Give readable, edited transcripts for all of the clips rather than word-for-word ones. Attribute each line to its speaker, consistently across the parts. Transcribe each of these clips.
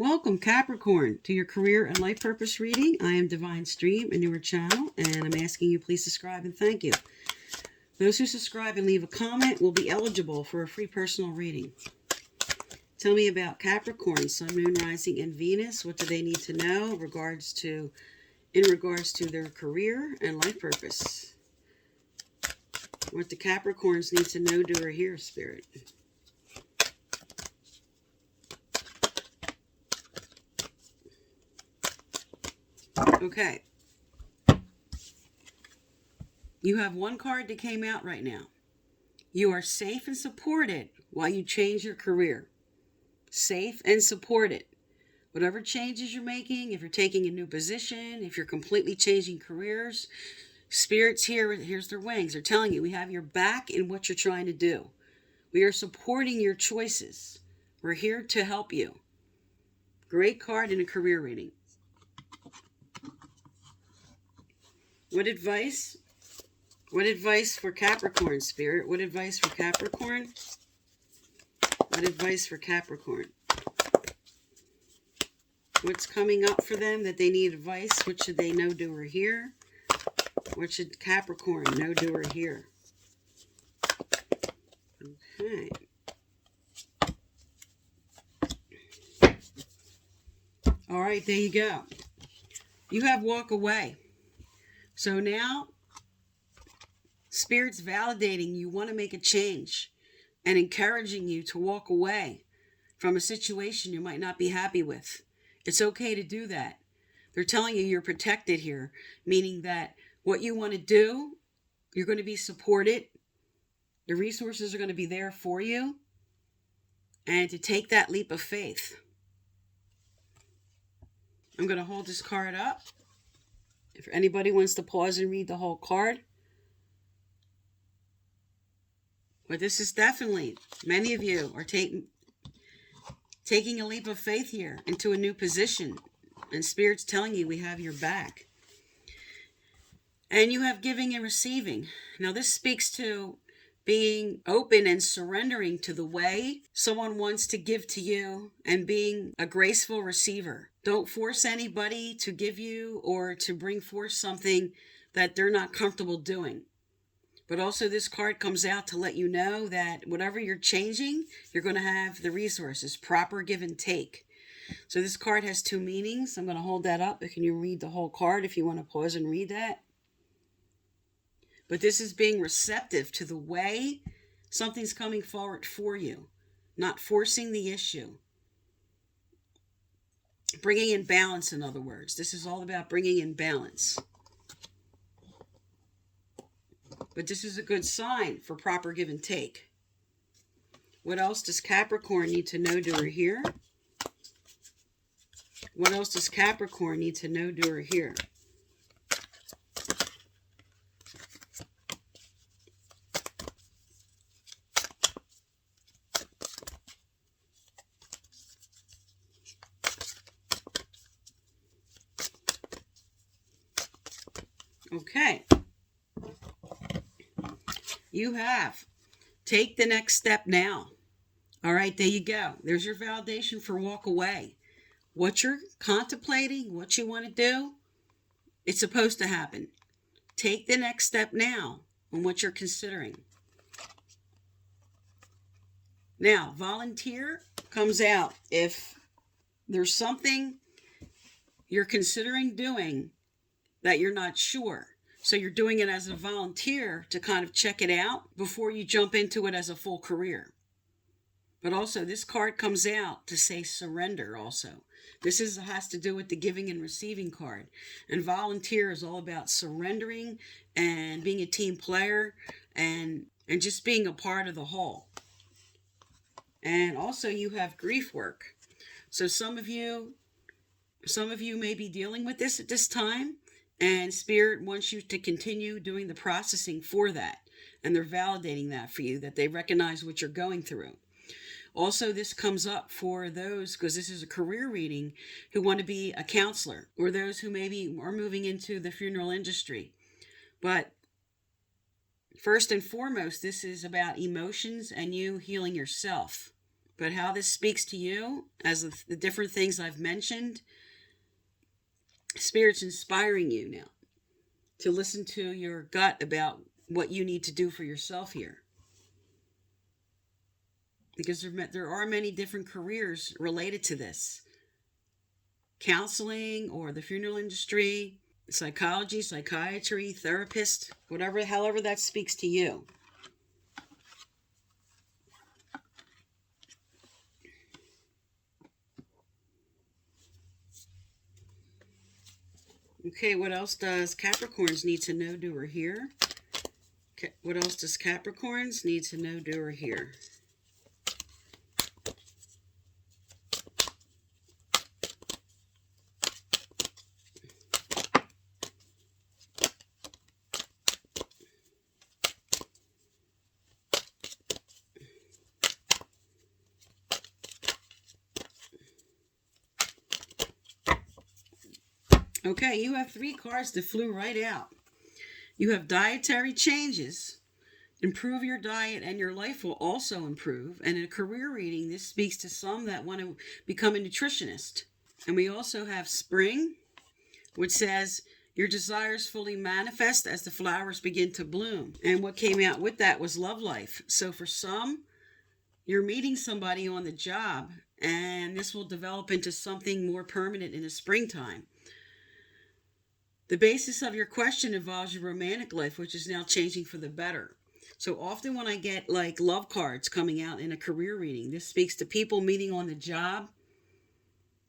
Speaker 1: Welcome, Capricorn, to your career and life purpose reading. I am Divine Stream, a newer channel, and I'm asking you please subscribe and thank you. Those who subscribe and leave a comment will be eligible for a free personal reading. Tell me about Capricorn, Sun, Moon, Rising, and Venus. What do they need to know in regards to their career and life purpose? What do Capricorns need to know, do, or hear, Spirit? Okay. You have one card that came out right now. You are safe and supported while you change your career. Safe and supported. Whatever changes you're making, if you're taking a new position, if you're completely changing careers, Spirit's here, here's their wings. They're telling you we have your back in what you're trying to do. We are supporting your choices. We're here to help you. Great card in a career reading. What advice for Capricorn, Spirit? What advice for Capricorn? What advice for Capricorn? What's coming up for them that they need advice? What should they know, do, or hear? What should Capricorn know, do, or hear? Okay. All right, there you go. You have walk away. So now, Spirit's validating you want to make a change and encouraging you to walk away from a situation you might not be happy with. It's okay to do that. They're telling you you're protected here, meaning that what you want to do, you're going to be supported. The resources are going to be there for you. And to take that leap of faith. I'm going to hold this card up. If anybody wants to pause and read the whole card. But this is definitely, many of you are taking a leap of faith here into a new position. And Spirit's telling you we have your back. And you have giving and receiving. Now this speaks to being open and surrendering to the way someone wants to give to you and being a graceful receiver. Don't force anybody to give you or to bring forth something that they're not comfortable doing. But also this card comes out to let you know that whatever you're changing, you're going to have the resources, proper give and take. So this card has two meanings. I'm going to hold that up. Can you read the whole card if you want to pause and read that? But this is being receptive to the way something's coming forward for you, not forcing the issue. Bringing in balance, in other words. This is all about bringing in balance. But this is a good sign for proper give and take. What else does Capricorn need to know, do, or hear? What else does Capricorn need to know, do, or hear? Okay. You have. Take the next step now. All right, there you go. There's your validation for walk away. What you're contemplating, what you want to do, it's supposed to happen. Take the next step now on what you're considering. Now, volunteer comes out. If there's something you're considering doing that you're not sure. So you're doing it as a volunteer to kind of check it out before you jump into it as a full career. But also this card comes out to say surrender also. This has to do with the giving and receiving card. And volunteer is all about surrendering and being a team player and just being a part of the whole. And also you have grief work. So some of you may be dealing with this at this time. And Spirit wants you to continue doing the processing for that. And they're validating that for you, that they recognize what you're going through. Also, this comes up for those, because this is a career reading, who want to be a counselor, or those who maybe are moving into the funeral industry. But first and foremost, this is about emotions and you healing yourself. But how this speaks to you, as the different things I've mentioned, Spirit's inspiring you now to listen to your gut about what you need to do for yourself here. Because there are many different careers related to this. Counseling or the funeral industry, psychology, psychiatry, therapist, whatever, however that speaks to you. Okay, what else does Capricorns need to know, do, or hear? What else does Capricorns need to know, do, or hear? Okay, you have 3 cards that flew right out. You have dietary changes. Improve your diet and your life will also improve. And in a career reading, this speaks to some that want to become a nutritionist. And we also have spring, which says your desires fully manifest as the flowers begin to bloom. And what came out with that was love life. So for some, you're meeting somebody on the job, and this will develop into something more permanent in the springtime. The basis of your question involves your romantic life, which is now changing for the better. So often when I get like love cards coming out in a career reading, this speaks to people meeting on the job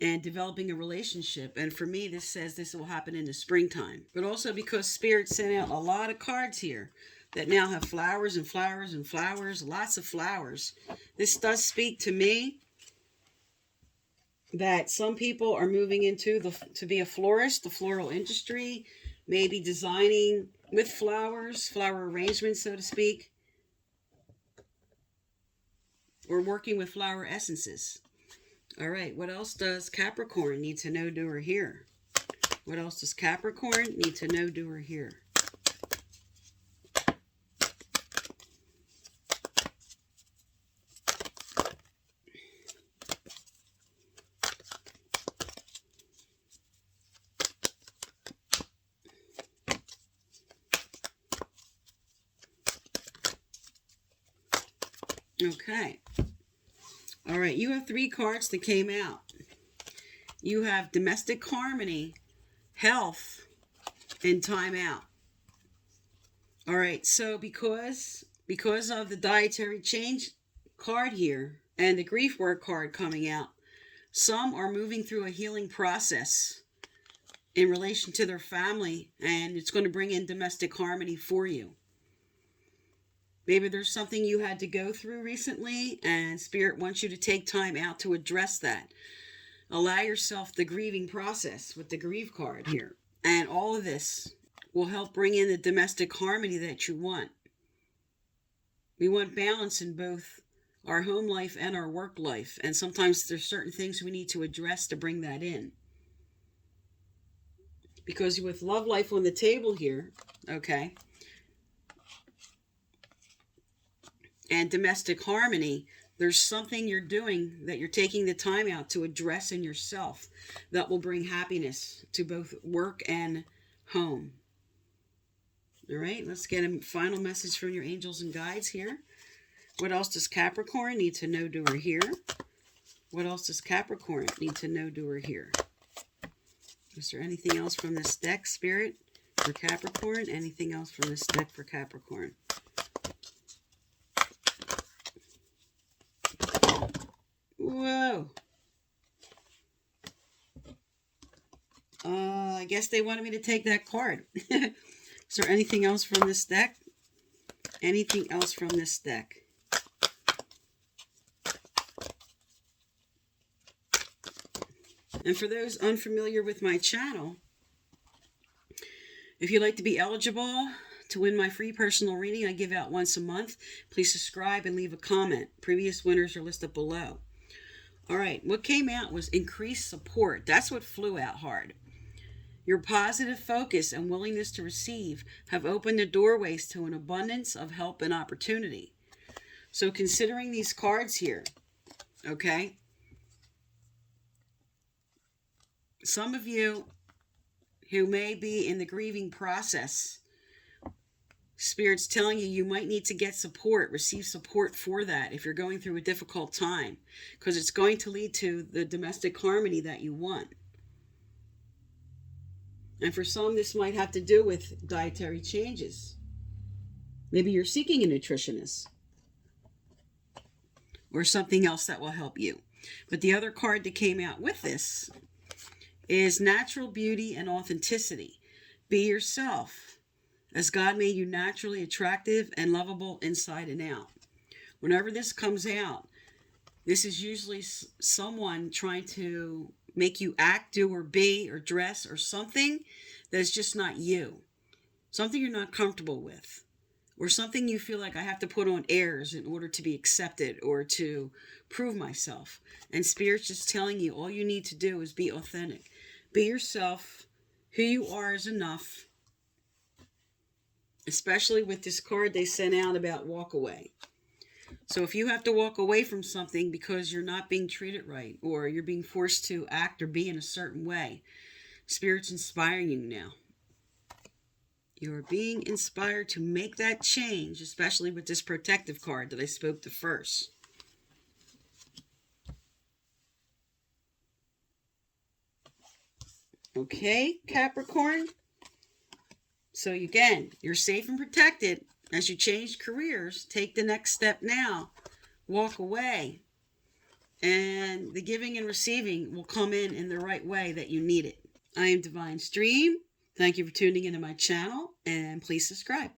Speaker 1: and developing a relationship. And for me, this says this will happen in the springtime. But also because Spirit sent out a lot of cards here that now have flowers and flowers and flowers, lots of flowers. This does speak to me that some people are moving into to be a florist, the floral industry, maybe designing with flowers, flower arrangements, so to speak, or working with flower essences. All right, what else does Capricorn need to know, do, or hear? What else does Capricorn need to know, do, or hear? Okay. All right, you have 3 cards that came out. You have domestic harmony, health, and time out. All right, so because of the dietary change card here and the grief work card coming out, some are moving through a healing process in relation to their family, and it's going to bring in domestic harmony for you. Maybe there's something you had to go through recently, and Spirit wants you to take time out to address that. Allow yourself the grieving process with the grief card here. And all of this will help bring in the domestic harmony that you want. We want balance in both our home life and our work life. And sometimes there's certain things we need to address to bring that in. Because with love life on the table here, okay, and domestic harmony, there's something you're doing that you're taking the time out to address in yourself that will bring happiness to both work and home. All right, let's get a final message from your angels and guides here. What else does Capricorn need to know, do, or hear? What else does Capricorn need to know, do, or hear? Is there anything else from this deck, Spirit, for Capricorn? Anything else from this deck for Capricorn? Whoa. I guess they wanted me to take that card. Is there anything else from this deck? Anything else from this deck? And for those unfamiliar with my channel, if you'd like to be eligible to win my free personal reading I give out once a month, please subscribe and leave a comment. Previous winners are listed below. All right, what came out was increased support. That's what flew out hard. Your positive focus and willingness to receive have opened the doorways to an abundance of help and opportunity. So considering these cards here, Okay? Some of you who may be in the grieving process, Spirit's telling you you might need to get support, receive support for that if you're going through a difficult time, because it's going to lead to the domestic harmony that you want. And for some, this might have to do with dietary changes. Maybe you're seeking a nutritionist or something else that will help you. But the other card that came out with this is natural beauty and authenticity. Be yourself, as God made you naturally attractive and lovable inside and out. Whenever this comes out, this is usually someone trying to make you act, do, or be, or dress, or something that's just not you. Something you're not comfortable with. Or something you feel like I have to put on airs in order to be accepted or to prove myself. And Spirit's just telling you all you need to do is be authentic. Be yourself. Who you are is enough. Especially with this card they sent out about walk away. So if you have to walk away from something because you're not being treated right, or you're being forced to act or be in a certain way, Spirit's inspiring you now. You're being inspired to make that change, especially with this protective card that I spoke to first. Okay, Capricorn. So again, you're safe and protected. As you change careers, take the next step now. Walk away. And the giving and receiving will come in the right way that you need it. I am Divine Stream. Thank you for tuning into my channel, and please subscribe.